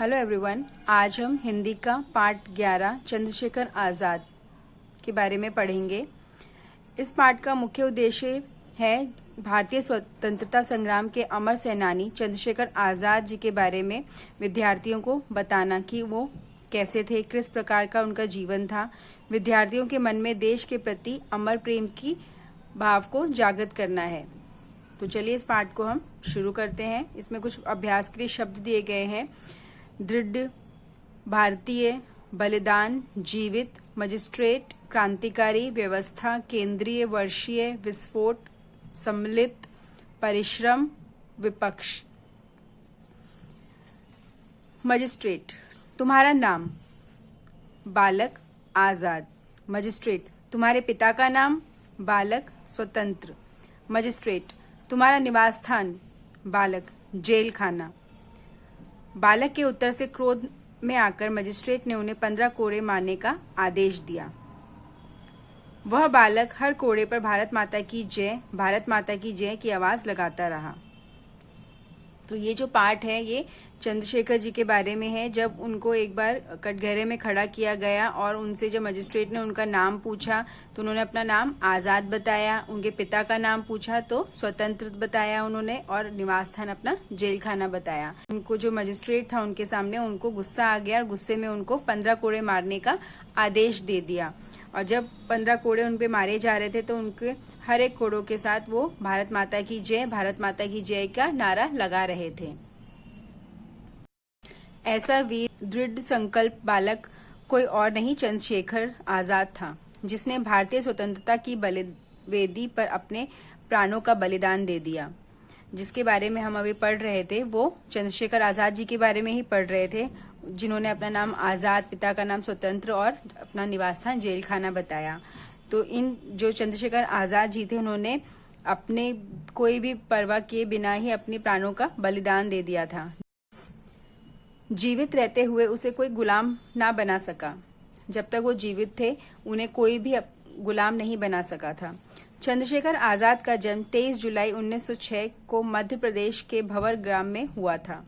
Hello everyone. आज हम हिंदी का पाठ 11 चंद्रशेखर आज़ाद के बारे में पढ़ेंगे। इस पाठ का मुख्य उद्देश्य है भारतीय स्वतंत्रता संग्राम के अमर सेनानी चंद्रशेखर आज़ाद जी के बारे में विद्यार्थियों को बताना कि वो कैसे थे, किस प्रकार का उनका जीवन था। विद्यार्थियों के मन में देश के प्रति अमर प्रेम की भाव को जागृत करना है। तो चलिए इस पाठ को हम शुरू करते हैं। इसमें कुछ अभ्यास के लिए शब्द दिए गए हैं। दृढ़, भारतीय, बलिदान, जीवित, मजिस्ट्रेट, क्रांतिकारी, व्यवस्था, केंद्रीय, वर्षीय, विस्फोट, सम्मिलित, परिश्रम, विपक्ष। मजिस्ट्रेट, तुम्हारा नाम? बालक, आजाद। मजिस्ट्रेट, तुम्हारे पिता का नाम? बालक, स्वतंत्र। मजिस्ट्रेट, तुम्हारा निवास स्थान? बालक, जेल खाना। बालक के उत्तर से क्रोध में आकर मजिस्ट्रेट ने उन्हें 15 कोड़े मारने का आदेश दिया। वह बालक हर कोड़े पर भारत माता की जय, भारत माता की जय की आवाज लगाता रहा। तो ये जो पाठ है ये चंद्रशेखर जी के बारे में है। जब उनको एक बार कटघरे में खड़ा किया गया और उनसे जब मजिस्ट्रेट ने उनका नाम पूछा तो उन्होंने अपना नाम आजाद बताया। उनके पिता का नाम पूछा तो स्वतंत्र बताया उन्होंने, और निवास स्थान अपना जेल खाना बताया। उनको जो मजिस्ट्रेट था उनके सामने उनको गुस्सा आ गया और गुस्से में उनको 15 कोड़े मारने का आदेश दे दिया। और जब 15 कोड़े उन पे मारे जा रहे थे तो उनके हर एक कोड़ों के साथ वो भारत माता की जय, भारत माता की जय का नारा लगा रहे थे। ऐसा वीर दृढ़ संकल्प बालक कोई और नहीं चंद्रशेखर आजाद था, जिसने भारतीय स्वतंत्रता की बलिवेदी पर अपने प्राणों का बलिदान दे दिया। जिसके बारे में हम अभी पढ़ रहे थे वो चंद्रशेखर आजाद जी के बारे में ही पढ़ रहे थे, जिन्होंने अपना नाम आजाद, पिता का नाम स्वतंत्र और अपना निवास स्थान जेल खाना बताया। तो इन जो चंद्रशेखर आजाद जी थे उन्होंने अपने कोई भी परवाह किए बिना ही अपने प्राणों का बलिदान दे दिया था। जीवित रहते हुए उसे कोई गुलाम ना बना सका। जब तक वो जीवित थे उन्हें कोई भी गुलाम नहीं बना सका था। चंद्रशेखर आजाद का जन्म 23 जुलाई 1906 को मध्य प्रदेश के भंवर ग्राम में हुआ था।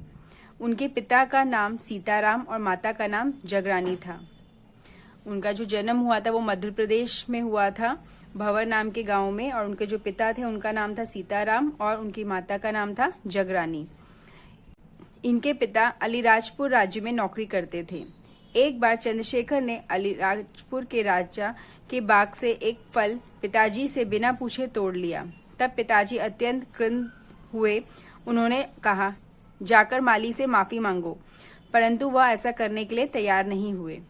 उनके पिता का नाम सीताराम और माता का नाम जगरानी था। उनका जो जन्म हुआ था वो मध्य प्रदेश में हुआ था, भंवर नाम के गांव में, और उनके जो पिता थे उनका नाम था सीताराम और उनकी माता का नाम था जगरानी। इनके पिता अलीराजपुर राज्य में नौकरी करते थे। एक बार चंद्रशेखर ने अलीराजपुर के राजा के बाग से एक फल पिताजी से बिना पूछे तोड़ लिया। तब पिताजी अत्यंत क्रुद्ध हुए। उन्होंने कहा, जाकर माली से माफी मांगो, परंतु वह ऐसा करने के लिए तैयार नहीं हुए।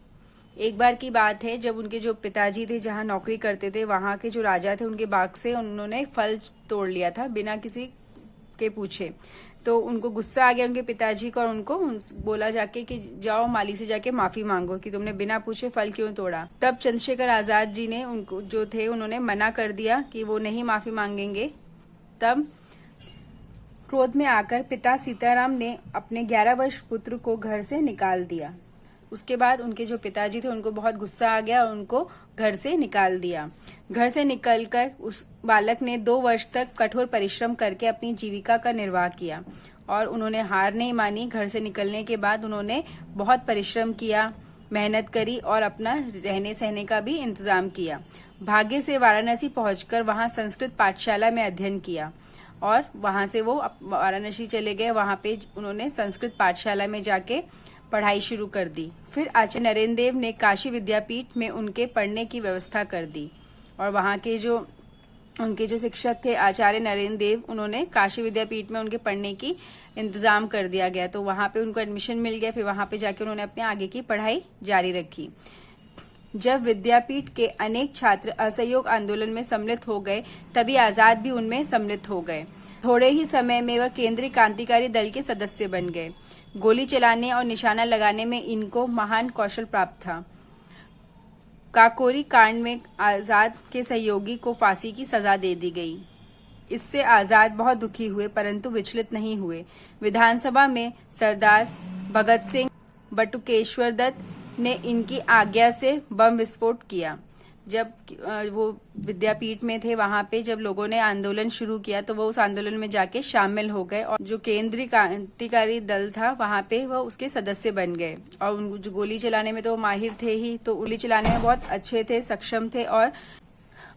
एक बार की बात है जब उनके जो पिताजी थे जहां नौकरी करते थे वहां के जो राजा थे उनके बाग से उन्होंने फल तोड़ लिया था बिना किसी के पूछे। तो उनको गुस्सा आ गया उनके पिताजी को और उनको बोला जाके कि जाओ माली से जाके माफी मांगो कि तुमने बिना पूछे फल क्यों तोड़ा। तब चंद्रशेखर आजाद जी ने उनको जो थे उन्होंने मना कर दिया कि वो नहीं माफी मांगेंगे। तब क्रोध में आकर पिता सीताराम ने अपने 11 वर्ष पुत्र को घर से निकाल दिया। उसके बाद उनके जो पिताजी थे उनको बहुत गुस्सा आ गया और उनको घर से निकाल दिया। घर से निकलकर उस बालक ने 2 वर्ष तक कठोर परिश्रम करके अपनी जीविका का निर्वाह किया और उन्होंने हार नहीं मानी। घर से निकलने के बाद उन्होंने बहुत परिश्रम किया, मेहनत करी और अपना रहने सहने का भी इंतजाम किया। भाग्य से वाराणसी पहुंचकर वहां संस्कृत पाठशाला में अध्ययन किया और वहां से वो वाराणसी चले गए। वहां पे उन्होंने संस्कृत पाठशाला में जाके पढ़ाई शुरू कर दी। फिर आचार्य नरेंद्र देव ने काशी विद्यापीठ में उनके पढ़ने की व्यवस्था कर दी और वहां के जो उनके जो शिक्षक थे आचार्य नरेंद्र देव, उन्होंने काशी विद्यापीठ में उनके पढ़ने की इंतजाम कर दिया गया। तो वहां पे उनको एडमिशन मिल गया। फिर वहां पे जाके उन्होंने अपने आगे की पढ़ाई जारी रखी। जब विद्यापीठ के अनेक छात्र असहयोग आंदोलन में सम्मिलित हो गए तभी आजाद भी उनमें सम्मिलित हो गए। थोड़े ही समय में वह केंद्रीय क्रांतिकारी दल के सदस्य बन गए। गोली चलाने और निशाना लगाने में इनको महान कौशल प्राप्त था। काकोरी कांड में आजाद के सहयोगी को फांसी की सजा दे दी गई। इससे आजाद बहुत दुखी हुए परंतु विचलित नहीं हुए। विधानसभा में सरदार भगत सिंह बटुकेश्वर दत्त ने इनकी आज्ञा से बम विस्फोट किया। जब वो विद्यापीठ में थे, वहां पे जब लोगों ने आंदोलन शुरू किया तो वो उस आंदोलन में जाके शामिल हो गए और जो केंद्रीय क्रांतिकारी दल था वहां पे वो उसके सदस्य बन गए। और उन जो गोली चलाने में तो वो माहिर थे ही, तो गोली चलाने में बहुत अच्छे थे, सक्षम थे।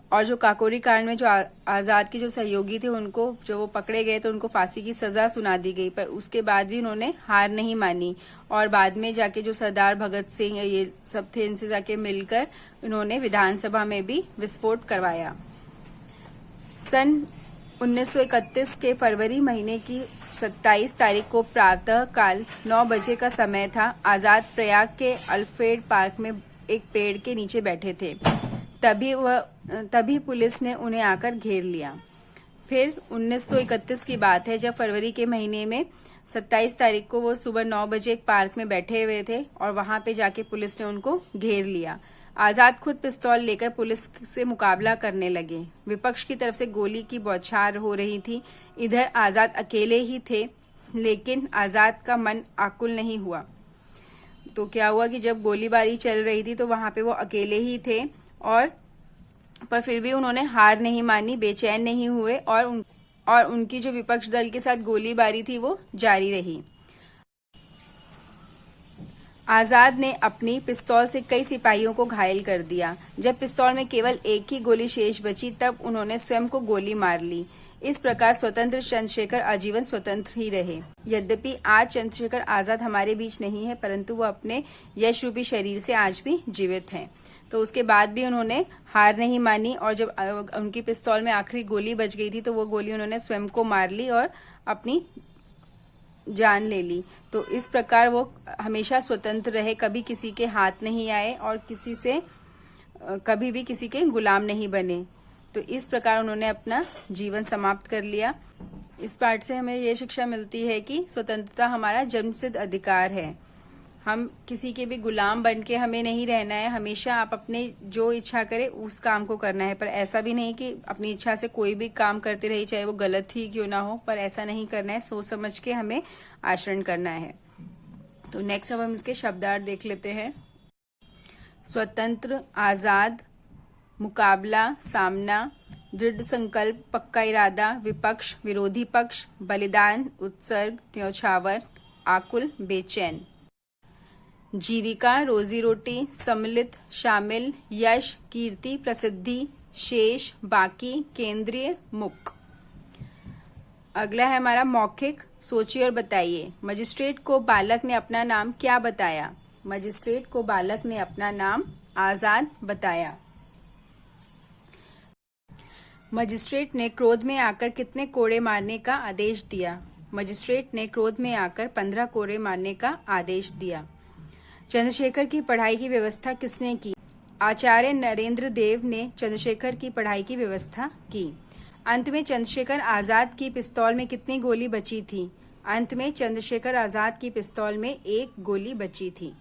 और जो काकोरी कांड में जो आजाद के जो सहयोगी थे, उनको जो वो पकड़े गए तो उनको फांसी की सजा सुना दी गई, पर उसके बाद भी उन्होंने हार नहीं मानी और बाद में जाके जो सरदार भगत सिंह ये सब थे, इनसे जाके मिलकर उन्होंने विधानसभा में भी विस्फोट करवाया। सन 1931 के फरवरी महीने की 27 तारीख को प्रातः काल 9 बजे का समय था। आजाद प्रयाग के अल्फ्रेड पार्क में एक पेड़ के नीचे बैठे थे। तभी पुलिस ने उन्हें आकर घेर लिया। फिर 1931 की बात है, जब फरवरी के महीने में 27 तारीख को वो सुबह 9 बजे एक पार्क में बैठे हुए थे और वहां पे जाके पुलिस ने उनको घेर लिया। आजाद खुद पिस्तौल लेकर पुलिस से मुकाबला करने लगे। विपक्ष की तरफ से गोली की बौछार हो रही थी। इधर आजाद अकेले ही थे, लेकिन आजाद का मन आकुल नहीं हुआ। तो क्या हुआ कि जब गोलीबारी चल रही थी तो वहां पे वो अकेले ही थे पर फिर भी उन्होंने हार नहीं मानी, बेचैन नहीं हुए और उनकी जो विपक्ष दल के साथ गोलीबारी थी वो जारी रही। आजाद ने अपनी पिस्तौल से कई सिपाहियों को घायल कर दिया। जब पिस्तौल में केवल एक ही गोली शेष बची तब उन्होंने स्वयं को गोली मार ली। इस प्रकार स्वतंत्र चंद्रशेखर आजीवन स्वतंत्र ही रहे। यद्यपि आज चंद्रशेखर आजाद हमारे बीच नहीं है, परंतु वो अपने यश रूपी शरीर से आज भी जीवित हैं। तो उसके बाद भी उन्होंने हार नहीं मानी और जब उनकी पिस्तौल में आखिरी गोली बच गई थी तो वो गोली उन्होंने स्वयं को मार ली और अपनी जान ले ली। तो इस प्रकार वो हमेशा स्वतंत्र रहे, कभी किसी के हाथ नहीं आए और किसी से कभी भी किसी के गुलाम नहीं बने। तो इस प्रकार उन्होंने अपना जीवन समाप्त कर लिया। इस पाठ से हमें ये शिक्षा मिलती है कि स्वतंत्रता हमारा जन्मसिद्ध अधिकार है। हम किसी के भी गुलाम बन के हमें नहीं रहना है। हमेशा आप अपने जो इच्छा करे उस काम को करना है, पर ऐसा भी नहीं कि अपनी इच्छा से कोई भी काम करते रहिए, चाहे वो गलत ही क्यों ना हो, पर ऐसा नहीं करना है। सोच समझ के हमें आचरण करना है। तो नेक्स्ट अब हम इसके शब्दार्थ देख लेते हैं। स्वतंत्र, आजाद, मुकाबला, सामना, दृढ़ संकल्प, पक्का इरादा, विपक्ष, विरोधी पक्ष, बलिदान, उत्सर्ग, न्यौछावर, आकुल, बेचैन। जीविका, रोजी रोटी, सम्मिलित, शामिल, यश, कीर्ति, प्रसिद्धि, शेष, बाकी, केंद्रीय, मुक। अगला है हमारा मौखिक। सोचिए और बताइए। मजिस्ट्रेट को बालक ने अपना नाम क्या बताया? मजिस्ट्रेट को बालक ने अपना नाम आजाद बताया। मजिस्ट्रेट ने क्रोध में आकर कितने कोड़े मारने का आदेश दिया? मजिस्ट्रेट ने क्रोध में आकर 15 कोड़े मारने का आदेश दिया। चंद्रशेखर की पढ़ाई की व्यवस्था किसने की? आचार्य नरेंद्र देव ने चंद्रशेखर की पढ़ाई की व्यवस्था की। अंत में चंद्रशेखर आजाद की पिस्तौल में कितनी गोली बची थी? अंत में चंद्रशेखर आजाद की पिस्तौल में 1 गोली बची थी।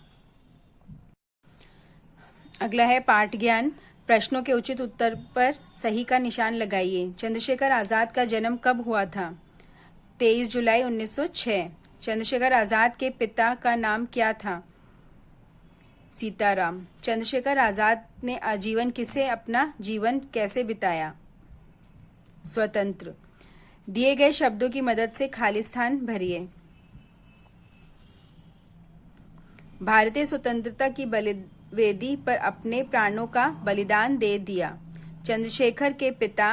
अगला है पाठ ज्ञान। प्रश्नों के उचित उत्तर पर सही का निशान लगाइए। चंद्रशेखर आजाद का जन्म कब हुआ था? 23 जुलाई 1906। चंद्रशेखर आजाद के पिता का नाम क्या था? सीताराम। चंद्रशेखर आजाद ने आजीवन किसे अपना जीवन कैसे बिताया? स्वतंत्र। दिए गए शब्दों की मदद से खाली स्थान भरिए। भारतीय स्वतंत्रता की बलिवेदी पर अपने प्राणों का बलिदान दे दिया। चंद्रशेखर के पिता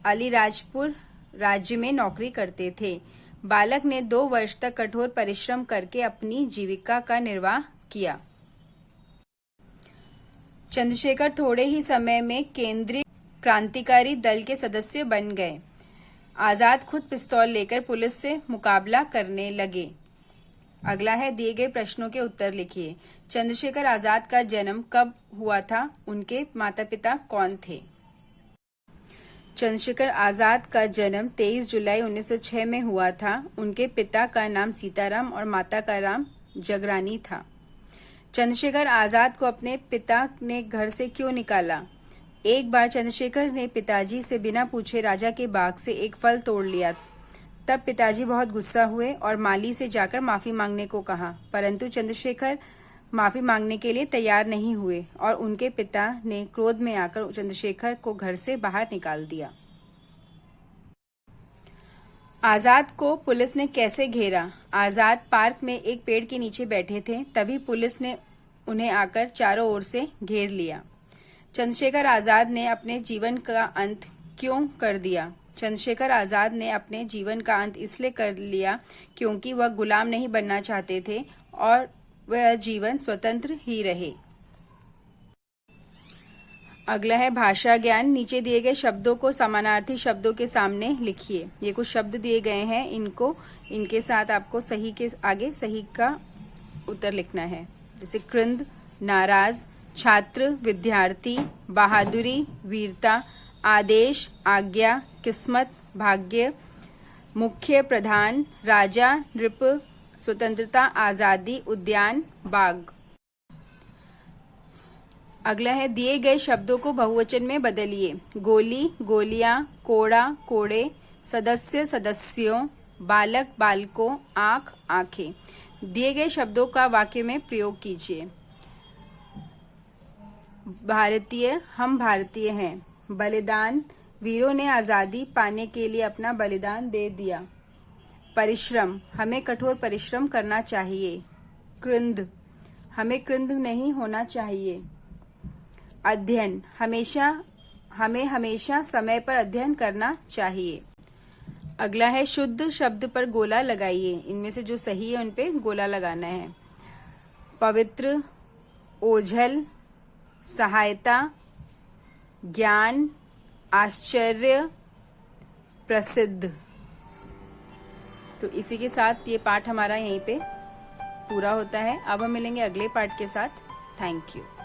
अलीराजपुर राज्य में नौकरी करते थे। बालक ने 2 वर्ष तक कठोर परिश्रम करके अपनी जीविका का निर्वाह किया। चंद्रशेखर थोड़े ही समय में केंद्रीय क्रांतिकारी दल के सदस्य बन गए। आजाद खुद पिस्तौल लेकर पुलिस से मुकाबला करने लगे। अगला है दिए गए प्रश्नों के उत्तर लिखिए। चंद्रशेखर आजाद का जन्म कब हुआ था? उनके माता पिता कौन थे? चंद्रशेखर आजाद का जन्म 23 जुलाई 1906 में हुआ था। उनके पिता का नाम सीताराम और माता का नाम जगरानी था। चंद्रशेखर आजाद को अपने पिता ने घर से क्यों निकाला? एक बार चंद्रशेखर ने पिताजी से बिना पूछे राजा के बाग से एक फल तोड़ लिया। तब पिताजी बहुत गुस्सा हुए और माली से जाकर माफी मांगने को कहा, परंतु चंद्रशेखर माफी मांगने के लिए तैयार नहीं हुए और उनके पिता ने क्रोध में आकर चंद्रशेखर को घर से बाहर निकाल दिया। आजाद को पुलिस ने कैसे घेरा? आजाद पार्क में एक पेड़ के नीचे बैठे थे, तभी पुलिस ने उन्हें आकर चारों ओर से घेर लिया। चंद्रशेखर आजाद ने अपने जीवन का अंत क्यों कर दिया? चंद्रशेखर आजाद ने अपने जीवन का अंत इसलिए कर लिया क्योंकि वह गुलाम नहीं बनना चाहते थे और वह जीवन स्वतंत्र ही रहे। अगला है भाषा ज्ञान। नीचे दिए गए शब्दों को समानार्थी शब्दों के सामने लिखिए। ये कुछ शब्द दिए गए हैं, इनके साथ आपको सही के आगे सही का उत्तर लिखना है। जैसे कृंद, नाराज, छात्र, विद्यार्थी, बहादुरी, वीरता, आदेश, आज्ञा, किस्मत, भाग्य, मुख्य, प्रधान, राजा, नृप, स्वतंत्रता, आजादी, उद्यान, बाग। अगला है दिए गए शब्दों को बहुवचन में बदलिए। गोली, गोलियां, कोड़ा, कोड़े, सदस्य, सदस्यों, बालक, बालकों, आंख, आंखें। दिए गए शब्दों का वाक्य में प्रयोग कीजिए। भारतीय, हम भारतीय हैं। बलिदान, वीरों ने आजादी पाने के लिए अपना बलिदान दे दिया। परिश्रम, हमें कठोर परिश्रम करना चाहिए। कृंद, हमें कृंद नहीं होना चाहिए। अध्ययन, हमें हमेशा समय पर अध्ययन करना चाहिए। अगला है शुद्ध शब्द पर गोला लगाइए। इनमें से जो सही है उन पे गोला लगाना है। पवित्र, ओझल, सहायता, ज्ञान, आश्चर्य, प्रसिद्ध। तो इसी के साथ ये पाठ हमारा यहीं पे पूरा होता है। अब हम मिलेंगे अगले पाठ के साथ। Thank you.